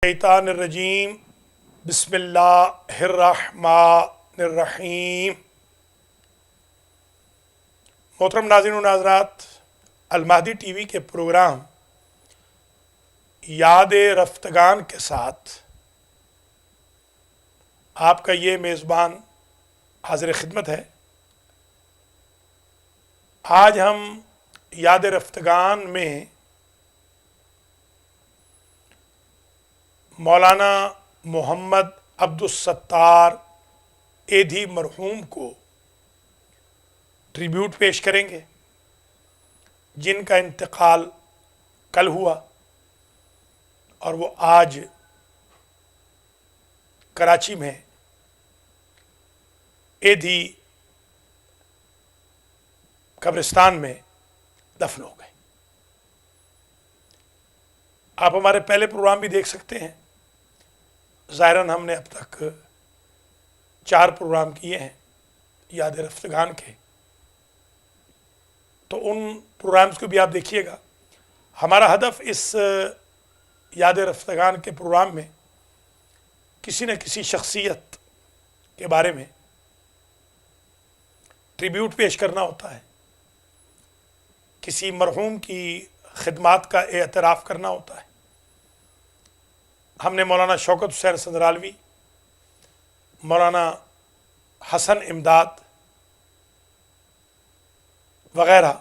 शैतानिर्रजीम बिस्मिल्लाहिर्रहमानिर्रहीम। मोहतरम नाज़रीन व नाज़रात, अल-महदी टीवी के प्रोग्राम याद रफ्तगान के साथ आपका ये मेज़बान हाज़िर खिदमत है। आज हम याद रफ्तगान में मौलाना मोहम्मद अब्दुस-सत्तार एधी मरहूम को ट्रिब्यूट पेश करेंगे, जिनका इंतकाल कल हुआ और वो आज कराची में एधी कब्रिस्तान में दफन हो गए। आप हमारे पहले प्रोग्राम भी देख सकते हैं। ज़ाहिरन हमने अब तक 4 प्रोग्राम किए हैं याद रफ्तगान के, तो उन प्रोग्राम्स को भी आप देखिएगा। हमारा हदफ इस याद रफ्तगान के प्रोग्राम में किसी न किसी शख्सियत के बारे में ट्रिब्यूट पेश करना होता है, किसी मरहूम की खिदमात का एतराफ़ करना होता है। हमने मौलाना शौकत हुसैन संदरालवी, मौलाना हसन इमदाद वग़ैरह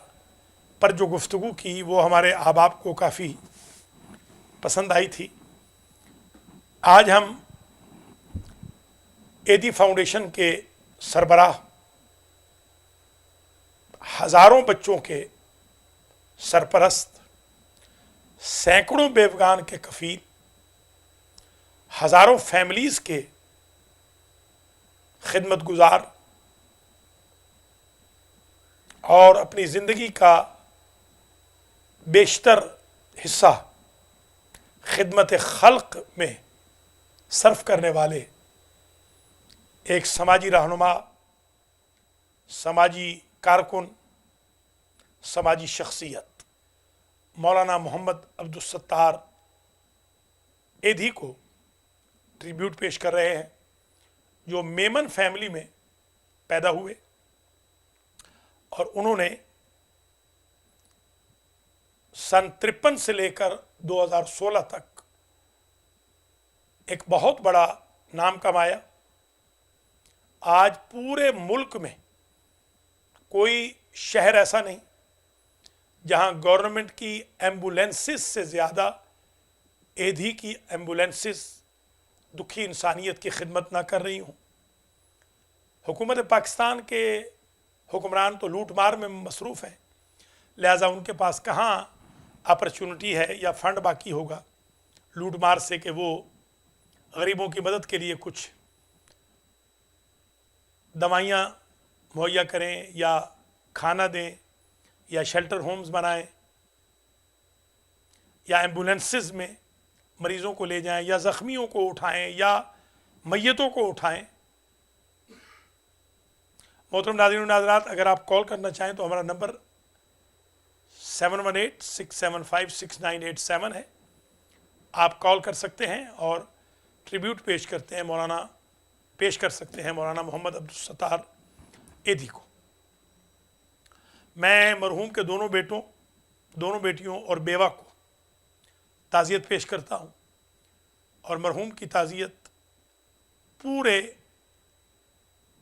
पर जो गुफ्तगू की वो हमारे अहबाब को काफ़ी पसंद आई थी। आज हम एधी फाउंडेशन के सरबराह, हज़ारों बच्चों के सरपरस्त, सैकड़ों बेवगान के कफ़ील, हज़ारों फैमिलीज़ के खिदमत गुज़ार और अपनी ज़िंदगी का बेशतर हिस्सा खिदमत खल्क़ में सर्फ करने वाले एक समाजी रहनुमा, समाजी कारकुन, समाजी शख्सियत मौलाना मोहम्मद अब्दुस-सत्तार एधी को ट्रिब्यूट पेश कर रहे हैं, जो मेमन फैमिली में पैदा हुए और उन्होंने सन 53 से लेकर 2016 तक एक बहुत बड़ा नाम कमाया। आज पूरे मुल्क में कोई शहर ऐसा नहीं जहां गवर्नमेंट की एम्बुलेंसेस से ज़्यादा एधी की एम्बुलेंसेस दुखी इंसानियत की खिदमत ना कर रही हूँ। हुकूमत पाकिस्तान के हुक्मरान तो लूट मार में मसरूफ़ हैं, लिहाजा उनके पास कहाँ अपॉर्चुनिटी है या फ़ंड बाकी होगा लूट मार से कि वो गरीबों की मदद के लिए कुछ दवाइयाँ मुहैया करें या खाना दें या शेल्टर होम्स बनाएं या एम्बुलेंसेस में मरीज़ों को ले जाएं या ज़ख्मियों को उठाएं या मैयतों को उठाएं। मोहतरम नाज़रीन व नाज़रात, अगर आप कॉल करना चाहें तो हमारा नंबर 718-675-6987 है। आप कॉल कर सकते हैं और ट्रिब्यूट पेश कर सकते हैं मौलाना मोहम्मद अब्दुस-सत्तार एधी को। मैं मरहूम के दोनों बेटियों और बेवा को ताज़ियत पेश करता हूँ और मरहूम की ताज़ियत पूरे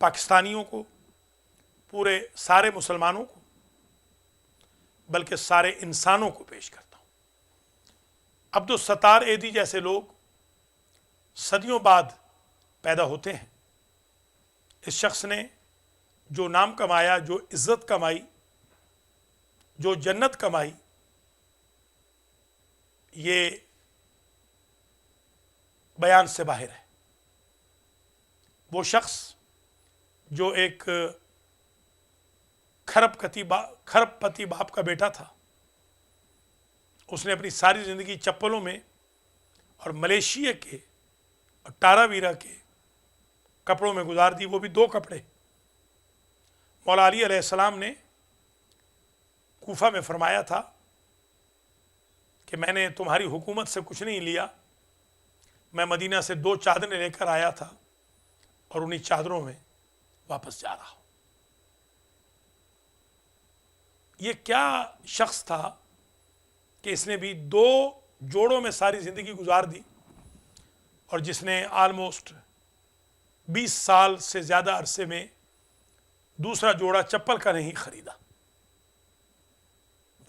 पाकिस्तानियों को, पूरे सारे मुसलमानों को, बल्कि सारे इंसानों को पेश करता हूँ। अब्दुस-सत्तार एधी जैसे लोग सदियों बाद पैदा होते हैं। इस शख्स ने जो नाम कमाया, जो इज़्ज़त कमाई, जो जन्नत कमाई, ये बयान से बाहर है। वो शख्स जो एक खरबपति बाप का बेटा था, उसने अपनी सारी ज़िंदगी चप्पलों में और मलेशिया के और टारावीरा के कपड़ों में गुजार दी, वो भी 2 कपड़े। मौला अली अलैहिस्सलाम ने कूफा में फरमाया था कि मैंने तुम्हारी हुकूमत से कुछ नहीं लिया, मैं मदीना से 2 चादरें लेकर आया था और उन्हीं चादरों में वापस जा रहा हूँ। ये क्या शख्स था कि इसने भी 2 जोड़ों में सारी ज़िंदगी गुजार दी और जिसने ऑलमोस्ट 20 साल से ज़्यादा अरसे में दूसरा जोड़ा चप्पल का नहीं खरीदा।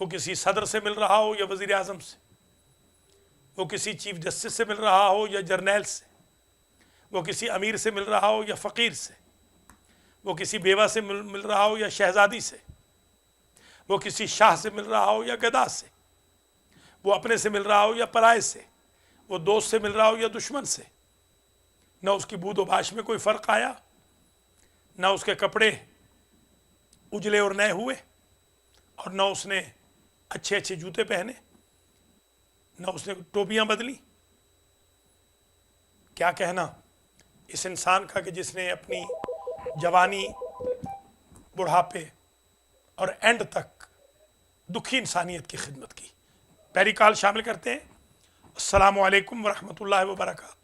वो किसी सदर से मिल रहा हो या वज़ीर आज़म से, वो किसी चीफ जस्टिस से मिल रहा हो या जर्नैल से, वो किसी अमीर से मिल रहा हो या फ़कीर से, वो किसी बेवा से मिल रहा हो या शहज़ादी से, वो किसी शाह से मिल रहा हो या गदा से, वो अपने से मिल रहा हो या पराए से, वो दोस्त से मिल रहा हो या दुश्मन से, न उसकी बूद व बाश में कोई फ़र्क आया, न उसके कपड़े उजले और नए हुए, और न उसने अच्छे अच्छे जूते पहने, न उसने टोपियां बदली। क्या कहना इस इंसान का कि जिसने अपनी जवानी, बुढ़ापे और एंड तक दुखी इंसानियत की खिदमत की। पहली कॉल शामिल करते हैं। अस्सलामु अलैकुम वरहमतुल्लाहि वबरकातुहू।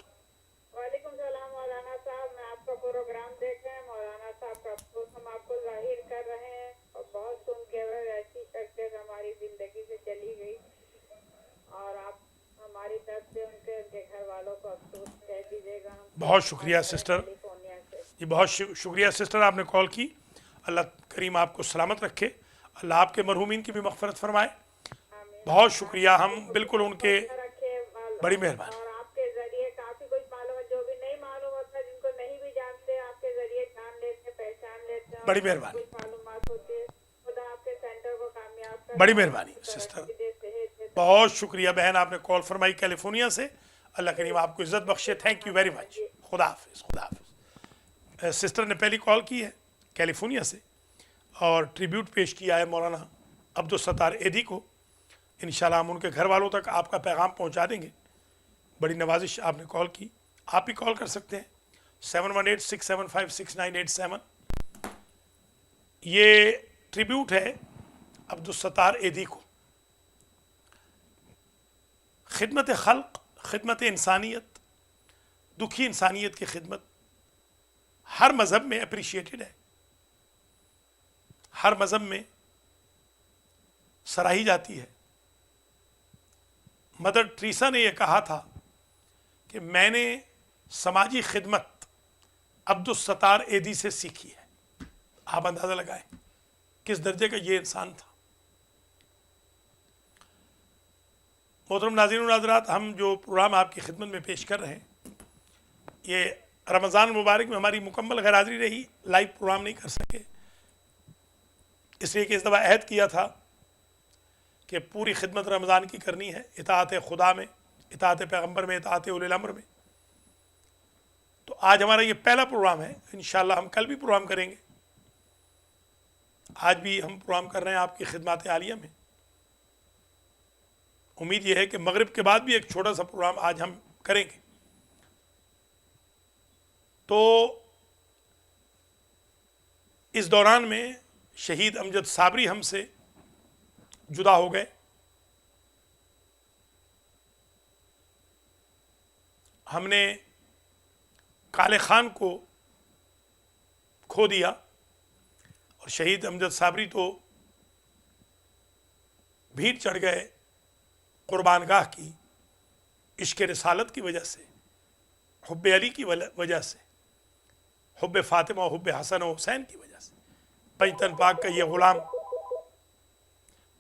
वालेकुम सलाम मौलाना साहब, मैं आपका प्रोग्राम देख रहे हैं। मौलाना साहब का अफसोस हम आपको जाहिर कर रहे हैं और बहुत सुन के वह ऐसी शख्सियत हमारी जिंदगी से चली गई और आप हमारी तरफ से उनके घर वालों को अफसोस कह दीजिएगा। हम बहुत शुक्रिया सिस्टर, कैलिफोर्निया से। ये बहुत शुक्रिया सिस्टर, आपने कॉल की। अल्लाह करीम आपको सलामत रखे, अल्लाह आपके मरहूमीन की भी मग़फ़िरत फरमाए। बहुत शुक्रिया, हम बिल्कुल उनके बड़ी मेहरबानी। और आपके जरिए काफी कुछ मालूम है, जो भी नहीं मालूम होता, जिनको नहीं भी जानते, आपके जरिए जान लेते, पहचान लेते हैं। बड़ी मेहरबानी, कुछ मालूमात होती है। खुदा आपके सेंटर को कामयाब करे। बड़ी मेहरबानी सिस्टर, बहुत शुक्रिया बहन, आपने कॉल फरमाई कैलिफोर्निया से। अल्लाह करीम आपको इज़्ज़त बख्शे। Thank you very much. खुदा हाफिज़, खुदा हाफिज़। सिस्टर ने पहली कॉल की है कैलिफोर्निया से और ट्रिब्यूट पेश किया है मौलाना अब्दुल सत्तार एदी को। इंशाल्लाह हम उनके घर वालों तक आपका पैगाम पहुंचा देंगे। बड़ी नवाजिश, आपने कॉल की। आप भी कॉल कर सकते हैं 7186756987। ये ट्रिब्यूट है अब्दुल सत्तार एदी को। खिदमत खल्क, खिदमत इंसानियत, दुखी इंसानियत की खिदमत हर मज़हब में अप्रिशिएटेड है, हर मज़हब में सराही जाती है। मदर टेरेसा ने यह कहा था कि मैंने समाजी खिदमत अब्दुल सत्तार एदी से सीखी है। आप अंदाज़ा लगाएं किस दर्जे का ये इंसान था। मोहतरम नाज़रीन व नाज़रात, हम जो प्रोग्राम आपकी खिदमत में पेश कर रहे हैं, ये रमज़ान मुबारक में हमारी मुकम्मल गैर हाज़िरी रही, लाइव प्रोग्राम नहीं कर सके, इसलिए कि इस दफ़ा अहद किया था कि पूरी खिदमत रमज़ान की करनी है, इताअत खुदा में, इताअत पैगम्बर में, इताअत उलिल अम्र में। तो आज हमारा ये पहला प्रोग्राम है। इंशाअल्लाह हम कल भी प्रोग्राम करेंगे। आज भी हम प्रोग्राम कर रहे हैं आपकी खिदमत आलिया में। उम्मीद ये है कि मगरिब के बाद भी एक छोटा सा प्रोग्राम आज हम करेंगे। तो इस दौरान में शहीद अमजद साबरी हमसे जुदा हो गए। हमने काले खान को खो दिया और शहीद अमजद साबरी तो भीड़ चढ़ गए कुर्बानगाह की इश्क़ रिसालत की वजह से, हुब्बे अली की वजह से, हुब्बे फ़ातिमा, हुब्बे हसन और हुसैन की वजह से। पंजतन पाक का ये ग़ुलाम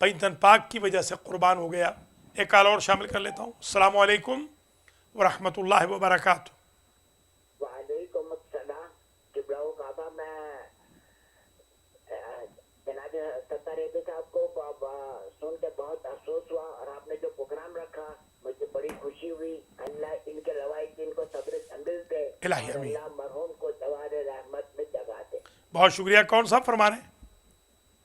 पंजतन पाक की वजह से कुर्बान हो गया। एक कॉल और शामिल कर लेता हूँ। अस्सलामु अलैकुम वरहमतुल्लाहि वबरकातुहू। वालेकुम अस्सलाम। किबलाओ काबा, मैं जनाब सत्तार एदी साहब को सुन के बहुत अफसोस हुआ और आपने जो प्रोग्राम रखा मुझे बड़ी खुशी हुई। अल्लाह इनके रवायत को सब्र जमील दे, इलाही आमीन। अल्लाह मरहूम को दवारे रहमत में जगा दे। बहुत शुक्रिया। कौन सा फरमा रहे हैं?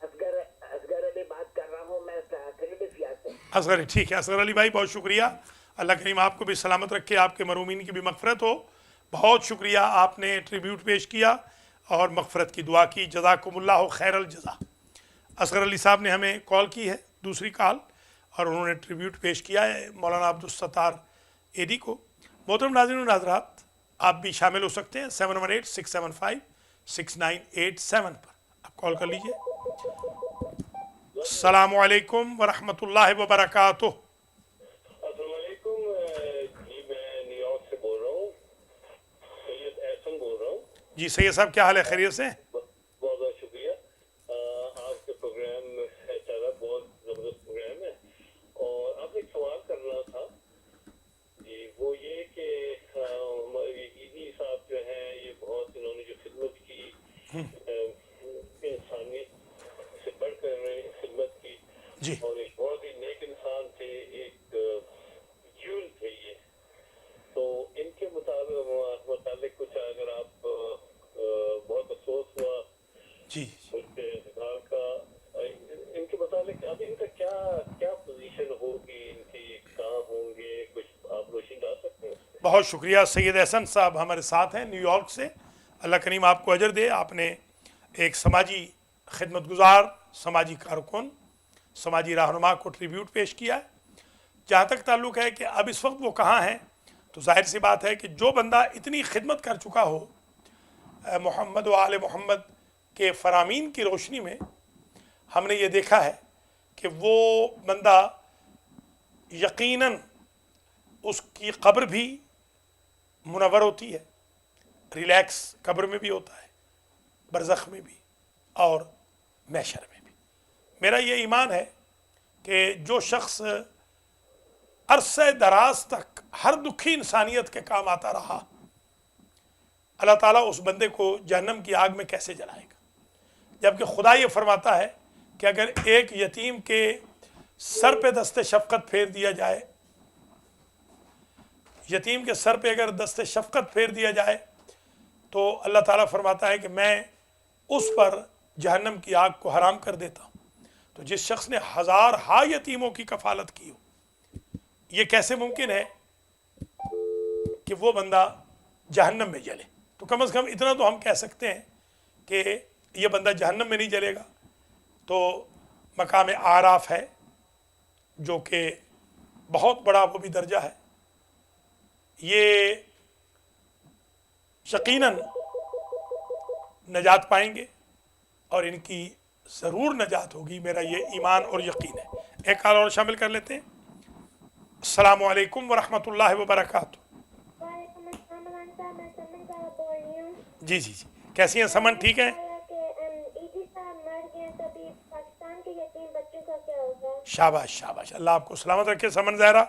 असगर अली बात कर रहा हूँ मैं फिलाडेल्फिया से। असगर, ठीक है असगर अली भाई, बहुत शुक्रिया। अल्लाह करीम आपको भी सलामत रखे, आपके मरूमीन की भी मग़फ़िरत हो। बहुत शुक्रिया, आपने ट्रिब्यूट पेश किया और मग़फ़िरत की दुआ की। जज़ाकुमुल्लाहु खैरल जज़ा। असगर अली साहब ने हमें कॉल की है, दूसरी कॉल, और उन्होंने ट्रिब्यूट पेश किया है मौलाना अब्दुल सत्तार एदी को। मोहतरम नाज़रीन और नाज़रात, आप भी शामिल हो सकते हैं 718-675-6987 पर। आप कॉल कर लीजिए। अस्सलामु अलैकुम वरहमतुल्लाहि वबरकातुह। अस्सलाम वालेकुम जी, मैं न्यूयॉर्क से बोल रहा हूँ, सैयद एहसन बोल रहा हूँ। जी सैयद साहब, क्या हाल है? खैरियत से? बहुत बहुत शुक्रिया। आपके प्रोग्राम चला, बहुत ज़बरदस्त प्रोग्राम है। और आपसे एक सवाल करना था जी, वो ये कि हमारे ईदी साहब जो हैं, ये बहुत इन्होंने जो खिदमत की, इंसानियत से बढ़कर इन्होंने खिदमत की जी और एक बहुत ही नेक इंसान थे, एक जूल थे ये। तो इनके मुताबिक कुछ अगर आप बहुत अफसोस हुआ जी उसके इंतकाल का, इनके मुताबिक अब इनका क्या क्या पोजीशन होगी, इनकी कहाँ होंगे, कुछ आप रोशनी डाल सकते हैं? बहुत शुक्रिया। सैयद एहसन साहब हमारे साथ हैं न्यूयॉर्क से। अल्लाह करीम आपको अजर दे। आपने एक समाजी खिदमतगुजार, समाजी कारकुन, समाजी रहनुमा को ट्रिब्यूट पेश किया है। जहाँ तक ताल्लुक़ है कि अब इस वक्त वो कहाँ हैं, तो जाहिर सी बात है कि जो बंदा इतनी खिदमत कर चुका हो मोहम्मद व आले मोहम्मद के फ़रामीन की रोशनी में, हमने ये देखा है कि वो बंदा यकीनन उसकी कब्र भी मुनव्वर होती है, रिलैक्स कब्र में भी होता है, बरज़ख में भी और महशर में भी। मेरा ये ईमान है कि जो शख्स अरसे दराज तक हर दुखी इंसानियत के काम आता रहा, अल्लाह ताला उस बंदे को जहन्नम की आग में कैसे जलाएगा। जबकि खुदा ये फरमाता है कि अगर एक यतीम के सर पे दस्ते शफ़क़त फेर दिया जाए, यतीम के सर पे अगर दस्ते शफ़क़त फेर दिया जाए, तो अल्लाह ताला फरमाता है कि मैं उस पर जहन्नम की आग को हराम कर देता हूँ। तो जिस शख्स ने हज़ार हा यतीमों की कफ़ालत की हो, ये कैसे मुमकिन है कि वो बंदा जहन्नम में जले? तो कम से कम इतना तो हम कह सकते हैं कि ये बंदा जहन्नम में नहीं जलेगा। तो मकाम आराफ है, जो कि बहुत बड़ा वो भी दर्जा है, ये यकीनन नजात पाएंगे और इनकी ज़रूर नजात होगी। मेरा ये ईमान और यकीन है। एक कॉल और शामिल कर लेते हैं। अस्सलामु अलैकुम वरहमतुल्लाहि वबरकातुह। वालेकुम अस्सलाम मौलाना साहब, मैं समन साहब बोल रही हूँ। जी जी जी, कैसी हैं समन? ठीक है, ईदी साहब मर गए, तभी पाकिस्तान के यतीम बच्चों का क्या होगा? शाबाश शाबाश, अल्लाह आपको सलामत रखे समन ज़हरा।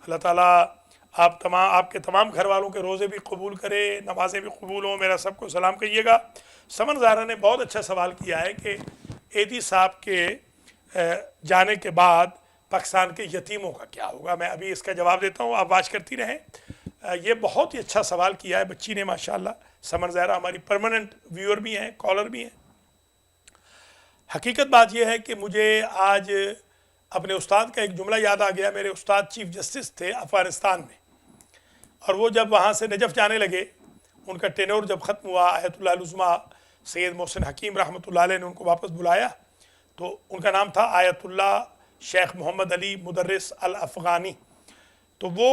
अल्लाह ताला आपके तमाम घर वालों के रोज़े भी कबूल करे, नमाज़ें भी कबूल हों। मेरा सबको सलाम कहिएगा। समन ज़हरा ने बहुत अच्छा सवाल किया है कि ईदी साहब के जाने के बाद पाकिस्तान के यतीमों का क्या होगा। मैं अभी इसका जवाब देता हूँ, आप वाच करती रहें। ये बहुत ही अच्छा सवाल किया है बच्ची ने, माशाल्लाह। समन ज़हरा हमारी परमानेंट व्यूअर भी हैं, कॉलर भी हैं। हकीकत बात यह है कि मुझे आज अपने उस्ताद का एक जुमला याद आ गया। मेरे उस्ताद चीफ जस्टिस थे अफ़गानिस्तान में, और वो जब वहाँ से नजफ़ जाने लगे, उनका टेन्योर जब ख़त्म हुआ, आयतुल्लाह उज़्मा सैयद मोहसिन हकीम रहमतुल्लाह अलैह ने उनको वापस बुलाया। तो उनका नाम था आयतुल्लाह शेख मोहम्मद अली मुदर्रिस अल अफ़गानी। तो वो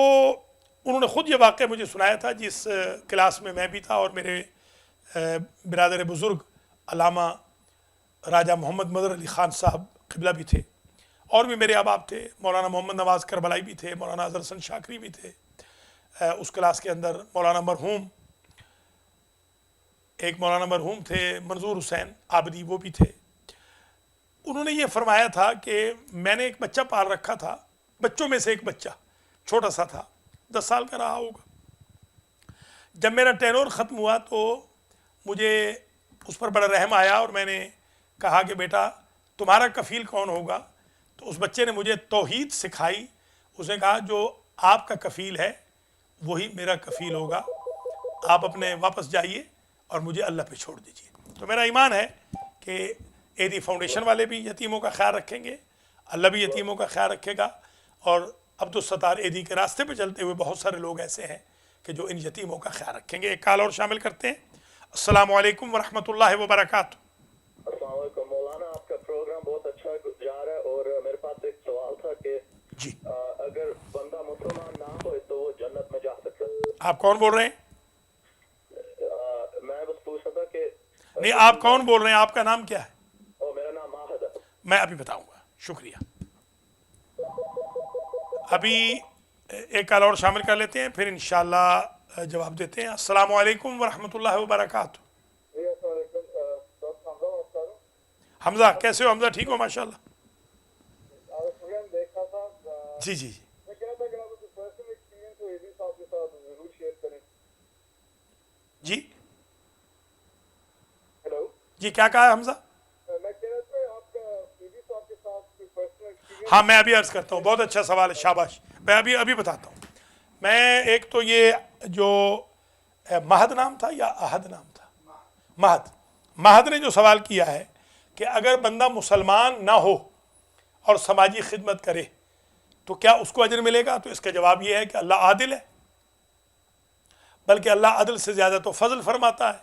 उन्होंने ख़ुद ये वाक़या मुझे सुनाया था, जिस क्लास में मैं भी था और मेरे बिरादर बुज़ुर्ग अल्लामा राजा मोहम्मद मदर अली ख़ान साहब क़िबला भी थे, और भी मेरे अहबाब थे। मौलाना मोहम्मद नवाज़ करबलाई भी थे, मौलाना अज़हर हसन शाकरी भी थे। उस क्लास के अंदर मौलाना मरहूम थे मंजूर हुसैन आबदी, वो भी थे। उन्होंने ये फरमाया था कि मैंने एक बच्चा पाल रखा था, बच्चों में से एक बच्चा छोटा सा था, 10 साल का रहा होगा। जब मेरा टेन्योर ख़त्म हुआ तो मुझे उस पर बड़ा रहम आया और मैंने कहा कि बेटा तुम्हारा कफ़ील कौन होगा। तो उस बच्चे ने मुझे तौहीद सिखाई। उसने कहा जो आपका कफ़ील है वही मेरा कफ़ील होगा, आप अपने वापस जाइए और मुझे अल्लाह पे छोड़ दीजिए। तो मेरा ईमान है कि एदी फाउंडेशन वाले भी यतीमों का ख्याल रखेंगे, अल्लाह भी यतीमों का ख्याल रखेगा। और अब्दुल सत्तार एदी के रास्ते पे चलते हुए बहुत सारे लोग ऐसे हैं कि जो इन यतीमों का ख्याल रखेंगे। एक कॉल और शामिल करते हैं। अस्सलामु अलैकुम वरहमतुल्लाहि वबरकातुह। अस्सलाम वालेकुम मौलाना, आपका प्रोग्राम बहुत अच्छा जा रहा है। और मेरे पास एक सवाल था कि जी अगर बंदा मुसलमान ना हो तो वो जन्नत में जा सकता है? آپ کون بول رہے ہیں؟ میں بس پوچھ رہا تھا کہ نہیں، آپ کون بول رہے ہیں؟ آپ کا نام کیا ہے؟ میرا نام ماہد ہے. میں ابھی بتاؤں گا. شکریہ. ابھی ایک کال اور شامل کر لیتے ہیں، پھر انشاءاللہ جواب دیتے ہیں. السلام علیکم ورحمۃ اللہ وبرکاتہ. حمزہ کیسے ہو؟ حمزہ ٹھیک ہو؟ ماشاء اللہ. جی جی جی جی جی کیا کہا ہے حمزہ؟ ہاں میں ابھی عرض کرتا ہوں. بہت اچھا سوال ہے، شاباش. میں ابھی بتاتا ہوں. میں ایک تو یہ جو مہد نام تھا یا احد نام تھا؟ مہد نے جو سوال کیا ہے کہ اگر بندہ مسلمان نہ ہو اور سماجی خدمت کرے تو کیا اس کو اجر ملے گا؟ تو اس کا جواب یہ ہے کہ اللہ عادل ہے، بلکہ اللہ عدل سے زیادہ تو فضل فرماتا ہے.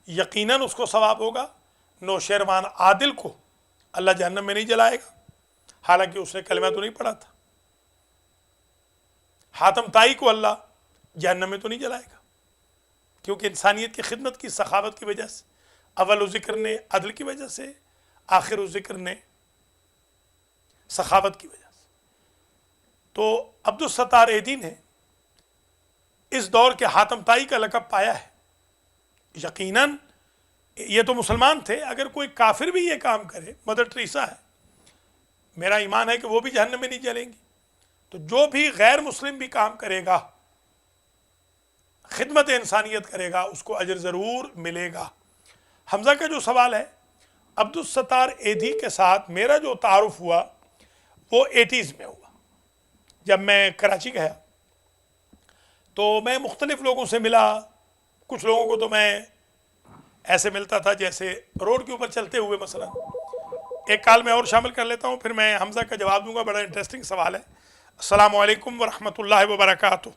یقیناً اس کو ثواب ہوگا. نوشیروان عادل کو اللہ جہنم میں نہیں جلائے گا، حالانکہ اس نے کلمہ تو نہیں پڑھا تھا. حاتم طائی کو اللہ جہنم میں تو نہیں جلائے گا، کیونکہ انسانیت کی خدمت کی سخاوت کی وجہ سے. اول ذکر نے عدل کی وجہ سے، آخر ذکر نے سخاوت کی وجہ سے. تو عبدالستار ایدی نے اس دور کے حاتم طائی کا لقب پایا ہے. یقیناً یہ تو مسلمان تھے، اگر کوئی کافر بھی یہ کام کرے، مدر ٹریسا ہے، میرا ایمان ہے کہ وہ بھی جہنم میں نہیں جلیں گی. تو جو بھی غیر مسلم بھی کام کرے گا، خدمت انسانیت کرے گا، اس کو اجر ضرور ملے گا. حمزہ کا جو سوال ہے، عبدالستار ایدھی کے ساتھ میرا جو تعارف ہوا وہ 80s میں ہوا. جب میں کراچی گیا تو میں مختلف لوگوں سے ملا. کچھ لوگوں کو تو میں ایسے ملتا تھا جیسے روڈ کے اوپر چلتے ہوئے. مثلا ایک کال میں اور شامل کر لیتا ہوں، پھر میں حمزہ کا جواب دوں گا. بڑا انٹرسٹنگ سوال ہے. السلام علیکم ورحمۃ اللہ وبرکاتہ.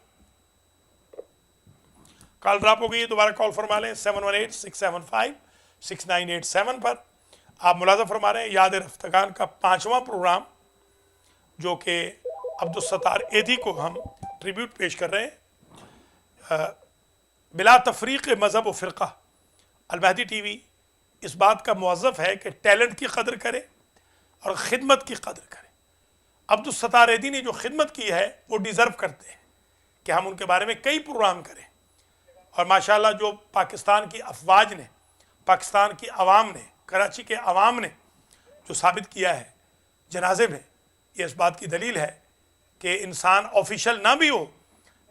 کال ڈراپ ہو گئی ہے، دوبارہ کال فرما لیں 7186756987 پر. آپ ملاحظہ فرما رہے ہیں یاد رفتگان کا 5واں پروگرام جو کہ عبدالستار ایدھی کو ہم ٹریبیوٹ پیش کر رہے ہیں. بلا تفریق مذہب و فرقہ المہدی ٹی وی اس بات کا موظف ہے کہ ٹیلنٹ کی قدر کرے اور خدمت کی قدر کرے. عبدالستار ایدھی نے جو خدمت کی ہے وہ ڈیزرو کرتے ہیں کہ ہم ان کے بارے میں کئی پروگرام کریں. اور ماشاءاللہ جو پاکستان کی افواج نے، پاکستان کی عوام نے، کراچی کے عوام نے جو ثابت کیا ہے جنازے میں، یہ اس بات کی دلیل ہے کہ انسان آفیشل نہ بھی ہو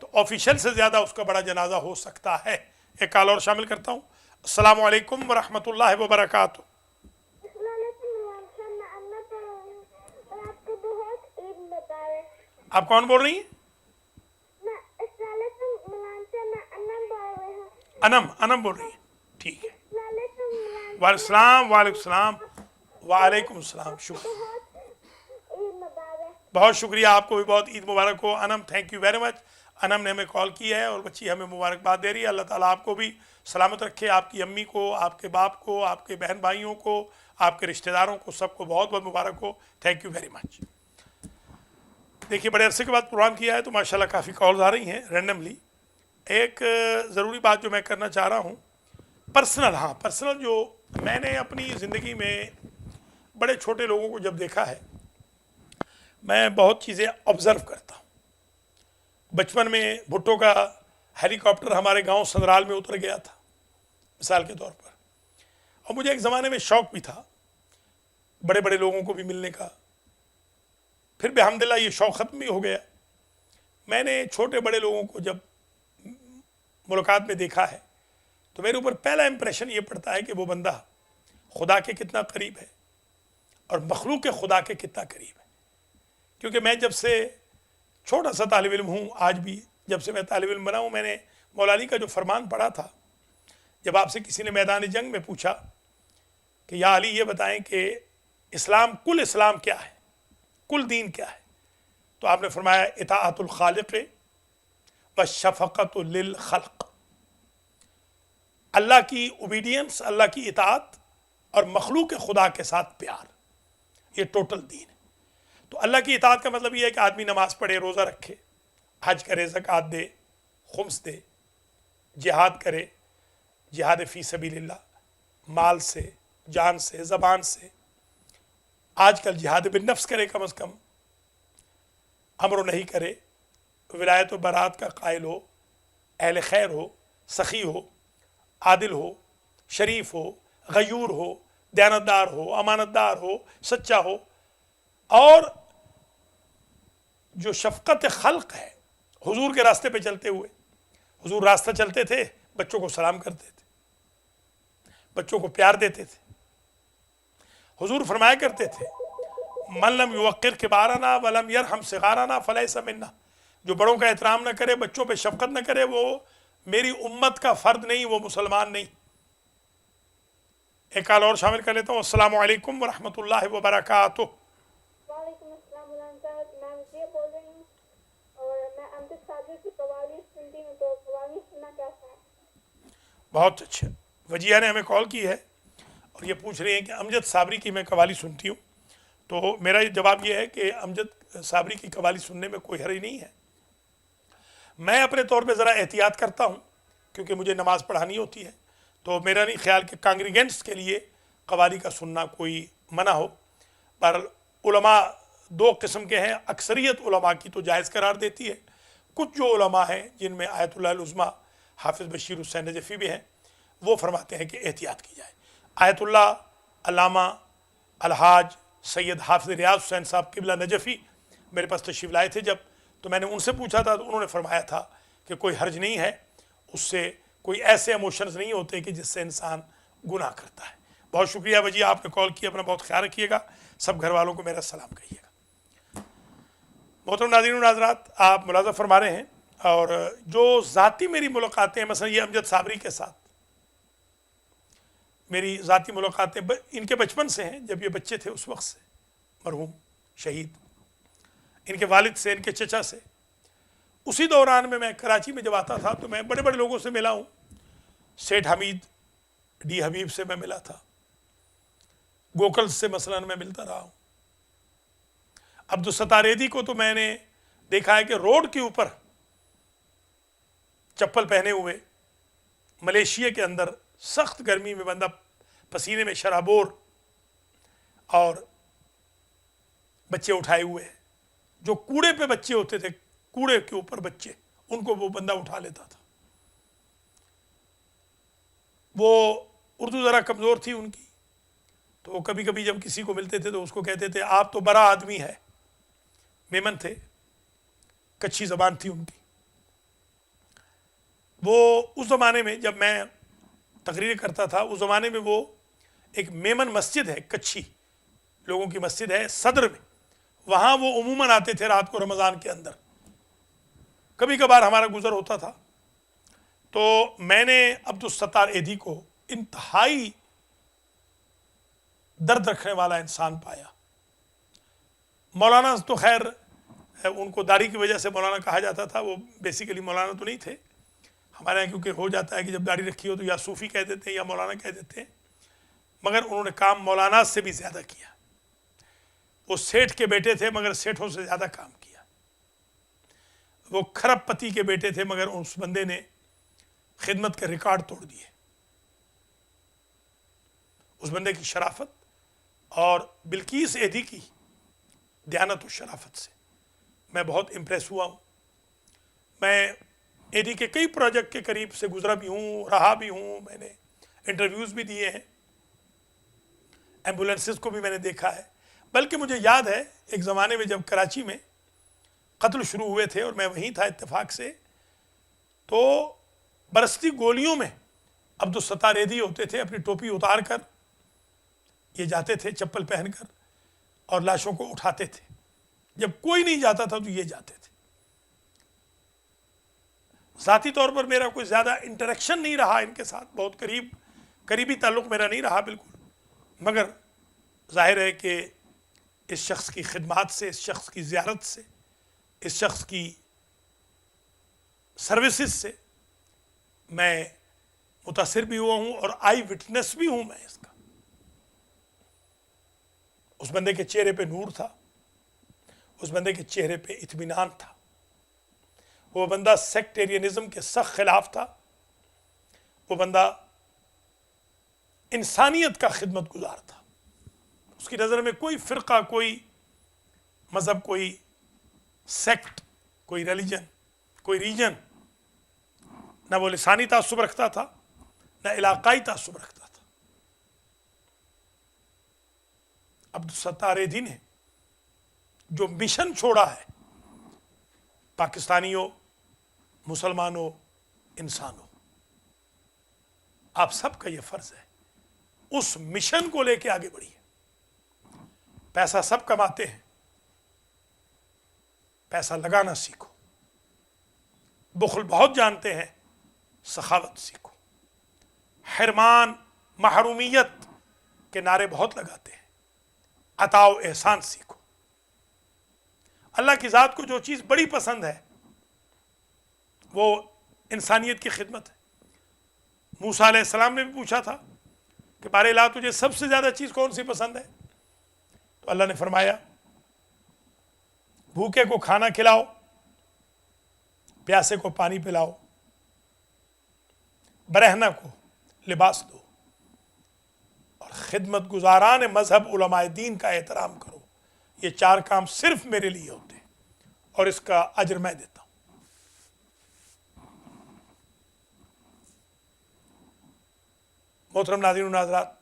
تو آفیشل سے زیادہ اس کا بڑا جنازہ ہو سکتا ہے. ایک کال اور شامل کرتا ہوں. السلام علیکم ورحمۃ اللہ وبرکاتہ. آپ کون بول رہی ہیں؟ انم بول رہی ہیں. ٹھیک ہے. وعلیکم السلام. وعلیکم السلام. وعلیکم السلام. شکریہ، بہت شکریہ. آپ کو بھی بہت عید مبارک ہو Anam. Thank you very much. Anam نے ہمیں کال کی ہے اور بچی ہمیں مبارکباد دے رہی ہے. اللہ تعالیٰ آپ کو بھی سلامت رکھے، آپ کی امی کو، آپ کے باپ کو، آپ کے بہن بھائیوں کو، آپ کے رشتہ داروں کو، سب کو بہت بہت مبارک ہو. Thank you very much. دیکھیے بڑے عرصے کے بعد پروگرام کیا ہے تو ماشاءاللہ کافی کالز آ رہی ہیں رینڈملی. ایک ضروری بات جو میں کرنا چاہ رہا ہوں، پرسنل جو میں نے اپنی زندگی میں بڑے چھوٹے لوگوں کو جب دیکھا ہے، میں بہت چیزیں آبزرو کرتا ہوں. بچپن میں بھٹو کا ہیلی کاپٹر ہمارے گاؤں سندرال میں اتر گیا تھا مثال کے طور پر، اور مجھے ایک زمانے میں شوق بھی تھا بڑے بڑے لوگوں کو بھی ملنے کا. پھر بھی الحمدللہ یہ شوق ختم بھی ہو گیا. میں نے چھوٹے بڑے لوگوں کو جب ملاقات میں دیکھا ہے تو میرے اوپر پہلا امپریشن یہ پڑتا ہے کہ وہ بندہ خدا کے کتنا قریب ہے اور مخلوق خدا کے کتنا قریب ہے. کیونکہ میں جب سے چھوٹا سا طالب علم ہوں، آج بھی جب سے میں طالب علم بنا ہوں، میں نے مولا علی کا جو فرمان پڑھا تھا. جب آپ سے کسی نے میدان جنگ میں پوچھا کہ یا علی یہ بتائیں کہ کل اسلام کیا ہے، کل دین کیا ہے، تو آپ نے فرمایا اطاعت الخالق والشفقت للخلق. اللہ کی اوبیڈینس، اللہ کی اطاعت اور مخلوق خدا کے ساتھ پیار، یہ ٹوٹل دین ہے. تو اللہ کی اطاعت کا مطلب یہ ہے کہ آدمی نماز پڑھے، روزہ رکھے، حج کرے، زکوٰۃ دے، खुम्स दे, जिहाद करे, जिहाद फ़ी सबीलिल्लाह, माल से, जान से, ज़बान से, आजकल जिहाद बिन नफ्स करे, कम अज़ कम अमर नहीं करे, विलायत व बरात का कायल हो, अहल खैर हो, सखी हो, आदिल हो, शरीफ हो, गयूर हो, दयानतदार हो, अमानतदार हो, सच्चा हो, और जो शफ़क़त खल्क़ है, हुजूर के रास्ते पे चलते हुए, हुजूर रास्ता चलते थे, बच्चों को सलाम करते थे, बच्चों को प्यार देते थे। हुजूर फरमाया करते थे, मन लम युवक्किर किबारना वलम यरहम सिगारना फलैसा मिन्ना, जो बड़ों का एहतराम न करे, बच्चों पे शफ़क़त न करे, वो मेरी उम्मत का फ़र्द नहीं, वो मुसलमान नहीं। एक कॉल और शामिल कर लेता हूँ। अस्सलामु अलैकुम व रहमतुल्लाहि व बरकातुहू। वालेकुम अस्सलाम मौलाना साहब, मैं मुझे बोल रही हूँ और मैं अमजद साबरी की कव्वाली सुनती हूँ, तो कव्वाली सुनना चाहता है। बहुत अच्छा, वजिया ने हमें कॉल की है और ये पूछ रही हैं कि अमजद साबरी की मैं कवाली सुनती हूँ। तो मेरा ये जवाब ये है कि अमजद साबरी की कवाली सुनने में कोई हर्ज नहीं है। मैं अपने तौर पे ज़रा एहतियात करता हूँ क्योंकि मुझे नमाज़ पढ़ानी होती है, तो मेरा नहीं ख्याल कि कांग्रीगेंट्स के लिए कवाली का सुनना कोई मना हो। पर उलमा दो किस्म के हैं, अक्सरियत उलमा की तो जायज़ करार देती है, कुछ जो उलमा हैं जिनमें आयतुल्लाह उज़्मा हाफिज़ बशीर हुसैन नजफ़ी भी हैं, वो फरमाते हैं कि एहतियात की जाए। आयतुल्लाह अल्लामा अलहाज सैयद हाफिज़ रियाज़ हुसैन साहब क़िबला नजफ़ी मेरे पास तशरीफ़ लाए थे जब, तो मैंने उनसे पूछा था, तो उन्होंने फरमाया था कि कोई हर्ज नहीं है, उससे कोई ऐसे इमोशंस नहीं होते कि जिससे इंसान गुनाह करता है। बहुत शुक्रिया वजी, आपने कॉल किया, अपना बहुत ख्याल रखिएगा, सब घर वालों को मेरा सलाम कहिएगा। मोहतरम नाज़रीन नाज़रात, आप मुलाज़ा फरमा रहे हैं, और जो ज़ाती मेरी मुलाकातें हैं, मसलन ये अमजद साबरी के साथ मेरी ज़ाती मुलाकातें इनके बचपन से हैं, जब ये बच्चे थे उस वक्त से, मरहूम शहीद, इनके वालिद से, इनके चचा से। उसी दौरान में मैं कराची में जब आता था तो मैं बड़े बड़े लोगों से मिला हूँ। सेठ हमीद डी हबीब से मैं मिला था, गोकल से मसलन मैं मिलता रहा हूँ। अब्दुल सत्तार एदी को तो मैंने देखा है कि रोड के ऊपर चप्पल पहने हुए मलेशिया के अंदर सख्त गर्मी में बंदा पसीने में शराबोर और बच्चे उठाए हुए हैं, जो कूड़े पे बच्चे होते थे, कूड़े के ऊपर बच्चे, उनको वो बंदा उठा लेता था। वो उर्दू ज़रा कमज़ोर थी उनकी, तो कभी कभी जब किसी को मिलते थे तो उसको कहते थे आप तो बड़ा आदमी है। मेमन थे, कच्ची ज़बान थी उनकी। वो उस ज़माने में जब मैं तकरीर करता था, उस ज़माने में वो एक मेमन मस्जिद है, कच्ची लोगों की मस्जिद है सदर में, वहाँ वो उमूमन आते थे रात को रमज़ान के अंदर। कभी कभार हमारा गुज़र होता था, तो मैंने अब्दुल सत्तार एदी को इंतहाई दर्द रखने वाला इंसान पाया। मौलाना तो खैर उनको दाढ़ी की वजह से मौलाना कहा जाता था, वो बेसिकली मौलाना तो नहीं थे हमारे यहाँ, क्योंकि हो जाता है कि जब दाढ़ी रखी हो तो या सूफ़ी कह देते हैं या मौलाना कह देते हैं, मगर उन्होंने काम मौलाना से भी ज़्यादा किया। वो सेठ के बेटे थे मगर सेठों से ज़्यादा काम किया। वो खरबपति के बेटे थे मगर उस बंदे ने खिदमत के रिकॉर्ड तोड़ दिए। उस बंदे की शराफत और बिल्कीस एदी की दयानत और शराफत से मैं बहुत इम्प्रेस हुआ हूँ। मैं एडी के कई प्रोजेक्ट के करीब से गुजरा भी हूँ, रहा भी हूँ, मैंने इंटरव्यूज़ भी दिए हैं, एम्बुलेंसेस को भी मैंने देखा है। बल्कि मुझे याद है एक ज़माने में जब कराची में कत्ल शुरू हुए थे और मैं वहीं था इत्तेफाक से, तो बरसती गोलियों में अब्दुल सत्तार एदी होते थे, अपनी टोपी उतार कर ये जाते थे चप्पल पहनकर और लाशों को उठाते थे। जब कोई नहीं जाता था तो ये जाते थे। ज़ाती तौर पर मेरा कोई ज़्यादा इंटरेक्शन नहीं रहा इनके साथ, बहुत करीबी ताल्लुक़ मेरा नहीं रहा बिल्कुल, मगर ज़ाहिर है कि इस शख्स की खिदमत से, इस शख्स की ज़ियारत से, इस शख्स की सर्विसेज से मैं मुतासिर भी हुआ हूँ और आई विटनेस भी हूँ मैं इसका। उस बंदे के चेहरे पे नूर था, उस बंदे के चेहरे पे इत्मीनान था, وہ بندہ سیکٹیرینزم کے سخت خلاف تھا، وہ بندہ انسانیت کا خدمت گزار تھا. اس کی نظر میں کوئی فرقہ، کوئی مذہب، کوئی سیکٹ، کوئی ریلیجن، کوئی ریجن نہ وہ لسانی تعصب رکھتا تھا نہ علاقائی تعصب رکھتا تھا. عبدالستار ایدھی نے جو مشن چھوڑا ہے پاکستانیوں، مسلمانوں، انسانوں، آپ سب کا یہ فرض ہے اس مشن کو لے کے آگے بڑھیے. پیسہ سب کماتے ہیں، پیسہ لگانا سیکھو. بخل بہت جانتے ہیں، سخاوت سیکھو. حرمان، محرومیت کے نعرے بہت لگاتے ہیں، عطا و احسان سیکھو. اللہ کی ذات کو جو چیز بڑی پسند ہے وہ انسانیت کی خدمت ہے. موسیٰ علیہ السلام نے بھی پوچھا تھا کہ بارے اللہ تجھے سب سے زیادہ چیز کون سی پسند ہے؟ تو اللہ نے فرمایا بھوکے کو کھانا کھلاؤ، پیاسے کو پانی پلاؤ، برہنہ کو لباس دو، اور خدمت گزاران مذہب علماء دین کا احترام کرو. یہ 4 کام صرف میرے لیے ہوتے ہیں اور اس کا اجر میں دیتا ہوں. محترم ناظرین و ناظرات،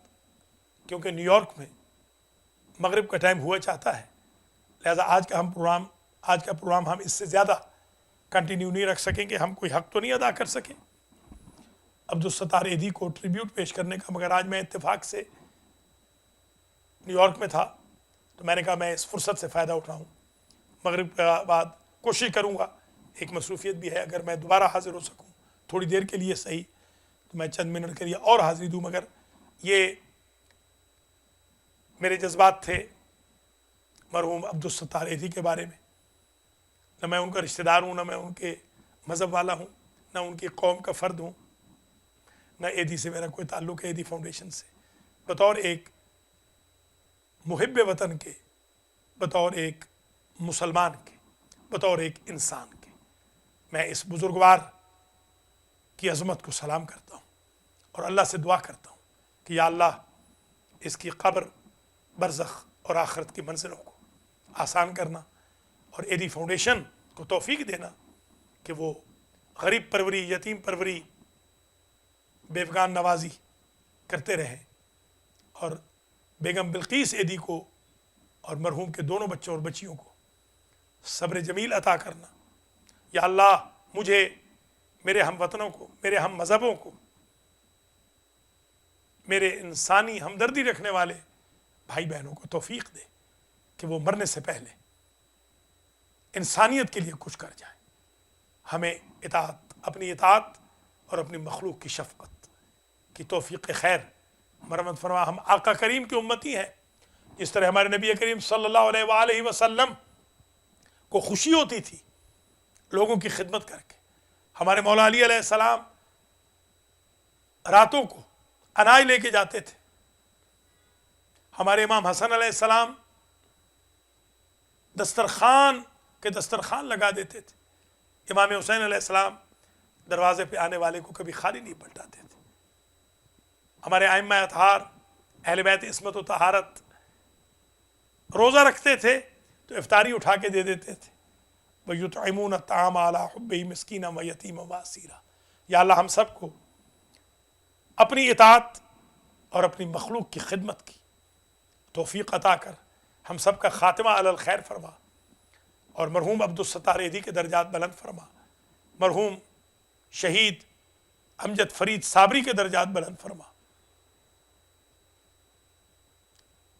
کیونکہ نیو یارک میں مغرب کا ٹائم ہوا چاہتا ہے، لہذا آج کا پروگرام ہم اس سے زیادہ کنٹینیو نہیں رکھ سکیں گے. ہم کوئی حق تو نہیں ادا کر سکیں عبدالستار ایدھی کو ٹریبیوٹ پیش کرنے کا، مگر آج میں اتفاق سے نیو یارک میں تھا تو میں نے کہا میں اس فرصت سے فائدہ اٹھاؤں. مغرب کے بعد کوشش کروں گا، ایک مصروفیت بھی ہے، اگر میں دوبارہ حاضر ہو سکوں تھوڑی دیر کے لیے صحیح تو میں چند منٹ کے لیے اور حاضری دوں. مگر یہ میرے جذبات تھے مرحوم عبدالستار ایدھی کے بارے میں. نہ میں ان کا رشتہ دار ہوں، نہ میں ان کے مذہب والا ہوں، نہ ان کی قوم کا فرد ہوں، نہ ایدھی سے میرا کوئی تعلق ہے ایدھی فاؤنڈیشن سے. بطور ایک محب وطن کے، بطور ایک مسلمان کے، بطور ایک انسان کے، میں اس بزرگوار کی عظمت کو سلام کرتا ہوں اور اللہ سے دعا کرتا ہوں کہ یا اللہ اس کی قبر، برزخ اور آخرت کی منزلوں کو آسان کرنا، اور ایدھی فاؤنڈیشن کو توفیق دینا کہ وہ غریب پروری، یتیم پروری، بیوگان نوازی کرتے رہیں، اور بیگم بلقیس ایدھی کو اور مرحوم کے دونوں بچوں اور بچیوں کو صبر جمیل عطا کرنا. یا اللہ مجھے، میرے ہم وطنوں کو، میرے ہم مذہبوں کو، میرے انسانی ہمدردی رکھنے والے بھائی بہنوں کو توفیق دے کہ وہ مرنے سے پہلے انسانیت کے لیے کچھ کر جائیں. ہمیں اطاعت، اپنی اطاعت اور اپنی مخلوق کی شفقت کی توفیق خیر مرحمت فرما. ہم آقا کریم کی امتی ہیں. جس طرح ہمارے نبی کریم صلی اللہ علیہ وآلہ وسلم کو خوشی ہوتی تھی لوگوں کی خدمت کر کے، ہمارے مولا علی علیہ السلام راتوں کو اناج لے کے جاتے تھے، ہمارے امام حسن علیہ السلام دسترخوان لگا دیتے تھے، امام حسین علیہ السلام دروازے پہ آنے والے کو کبھی خالی نہیں پلٹاتے تھے، ہمارے ائمہ اطہار اہل بیت عصمت و طہارت روزہ رکھتے تھے تو افطاری اٹھا کے دے دیتے تھے. وَيُطْعِمُونَ الطَّعَامَ عَلَىٰ حُبِّهِ مِسْكِينًا وَيَتِيمًا وَأَسِيرًا. یا اللہ ہم سب کو اپنی اطاعت اور اپنی مخلوق کی خدمت کی توفیق عطا کر ہم سب کا خاتمہ علی الخیر فرما، اور مرحوم عبدالستار ایدھی کے درجات بلند فرما، مرحوم شہید امجد فرید صابری کے درجات بلند فرما،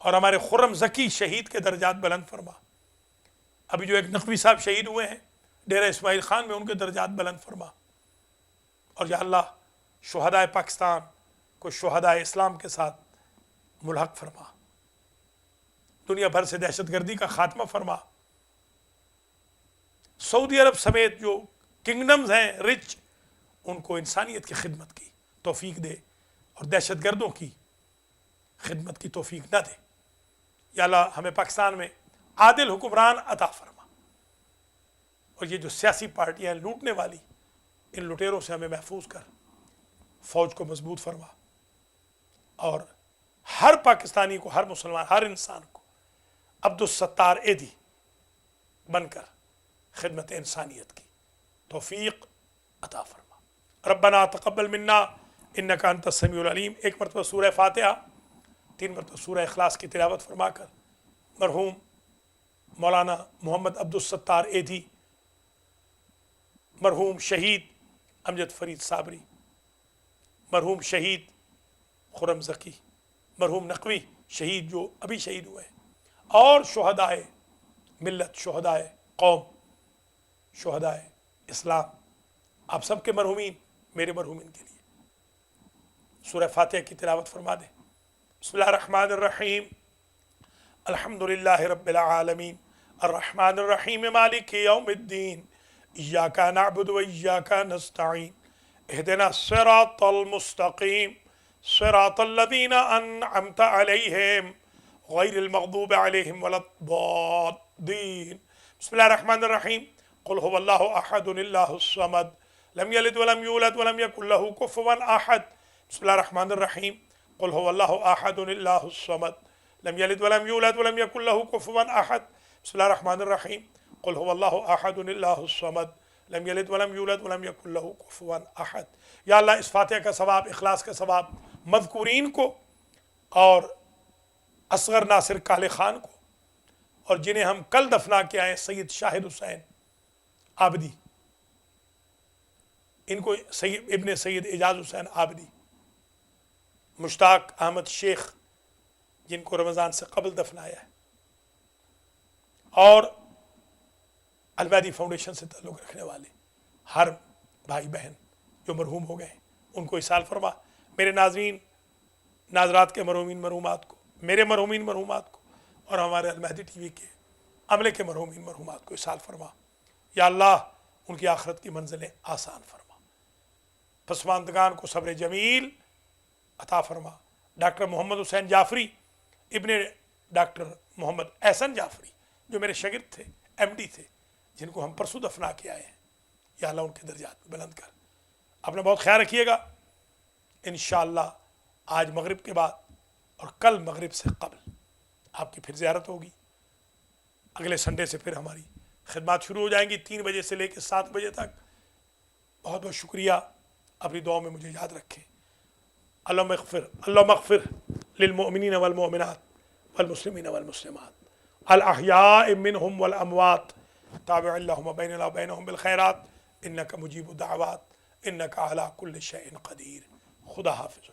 اور ہمارے خرم ذکی شہید کے درجات بلند فرما. ابھی جو ایک نقوی صاحب شہید ہوئے ہیں ڈیرہ اسماعیل خان میں، ان کے درجات بلند فرما. اور یا اللہ شہدائے پاکستان کو شہدائے اسلام کے ساتھ ملحق فرما، دنیا بھر سے دہشت گردی کا خاتمہ فرما. سعودی عرب سمیت جو کنگڈمز ہیں رچ، ان کو انسانیت کی خدمت کی توفیق دے اور دہشت گردوں کی خدمت کی توفیق نہ دے. یا اللہ ہمیں پاکستان میں عادل حکمران عطا فرما. اور یہ جو سیاسی پارٹیاں لوٹنے والی، ان لٹیروں سے ہمیں محفوظ کر، فوج کو مضبوط فرما، اور ہر پاکستانی کو، ہر مسلمان، ہر انسان کو عبدالستار ایدھی بن کر خدمت انسانیت کی توفیق عطا فرما۔ ربنا تقبل منا انک انت السمیع العلیم۔ ایک مرتبہ سورہ فاتحہ، 3 مرتبہ سورہ اخلاص کی تلاوت فرما کر مرحوم مولانا محمد عبدالستار ایدھی، مرحوم شہید امجد فرید صابری، مرحوم شہید خرم ذکی، مرحوم نقوی شہید جو ابھی شہید ہوئے ہیں، اور شہدائے ملت، شہدائے قوم، شہدائے اسلام، آپ سب کے مرحومین، میرے مرحومین کے لیے سورہ فاتحہ کی تلاوت فرما دیں۔ بسم اللہ الرحمن الرحیم، الحمد للہ رب العالمین، الرحمن الرحیم، مالک یوم الدین، ایاک نعبد و ایاک نستعین، اہدنا الصراط المستقیم، صراط الذین انعمت علیہم غیر المغضوب علیہم ولا الضالین۔ بسم اللہ الرحمن الرحیم، قل هو اللہ احد اللہ الصمد لم یلد ولم یولد ولم یکن لہ کفوا احد۔ بسم اللہ الرحمن الرحیم، قل هو اللہ احد اللہ الصمد لم یلد ولم یولد ولم یکن لہ کفوا احد۔ بسم اللہ الرحمن الرحیم، قل هو اللہ احد اللہ الصمد لم یلد ولم یولد ولم یکن لہ کفوا احد۔ یا اللہ اس فاتحہ کا ثواب، اخلاص کا ثواب مذکورین کو، اور اصغر ناصر کالے خان کو، اور جنہیں ہم کل دفنا کے آئے سید شاہد حسین عابدی، ان کو ابن سید اعجاز حسین عابدی، مشتاق احمد شیخ جن کو رمضان سے قبل دفنایا ہے، اور المہدی فاؤنڈیشن سے تعلق رکھنے والے ہر بھائی بہن جو مرحوم ہو گئے ہیں ان کو اصال فرما۔ میرے ناظرین، ناظرات کے مرحومین مرحومات کو، میرے مرحومین مرحومات کو، اور ہمارے المہدی ٹی وی کے عملے کے مرحومین مرحومات کو اصال فرما۔ یا اللہ ان کی آخرت کی منزلیں آسان فرما، پسماندگان کو صبر جمیل عطا فرما۔ ڈاکٹر محمد حسین جعفری ابن ڈاکٹر محمد احسن جعفری جو میرے شاگرد تھے، ایم ڈی تھے، جن کو ہم پرسوں دفنا کے آئے ہیں، یا اللہ ان کے درجات میں بلند کر۔ اپنا بہت خیال رکھیے گا۔ انشاءاللہ آج مغرب کے بعد اور کل مغرب سے قبل آپ کی پھر زیارت ہوگی۔ اگلے سنڈے سے پھر ہماری خدمات شروع ہو جائیں گی 3 بجے سے لے کے 7 بجے تک۔ بہت بہت شکریہ، اپنی دعاؤں میں مجھے یاد رکھیں۔ اللہم اغفر للمؤمنین والمؤمنات والمسلمین والمسلمات الاحیاء منہم والاموات، تابع اللہم بیننا وبینہم بالخیرات، انک مجیب الدعوات، انک علی کل شیء قدیر۔ خدا حافظ۔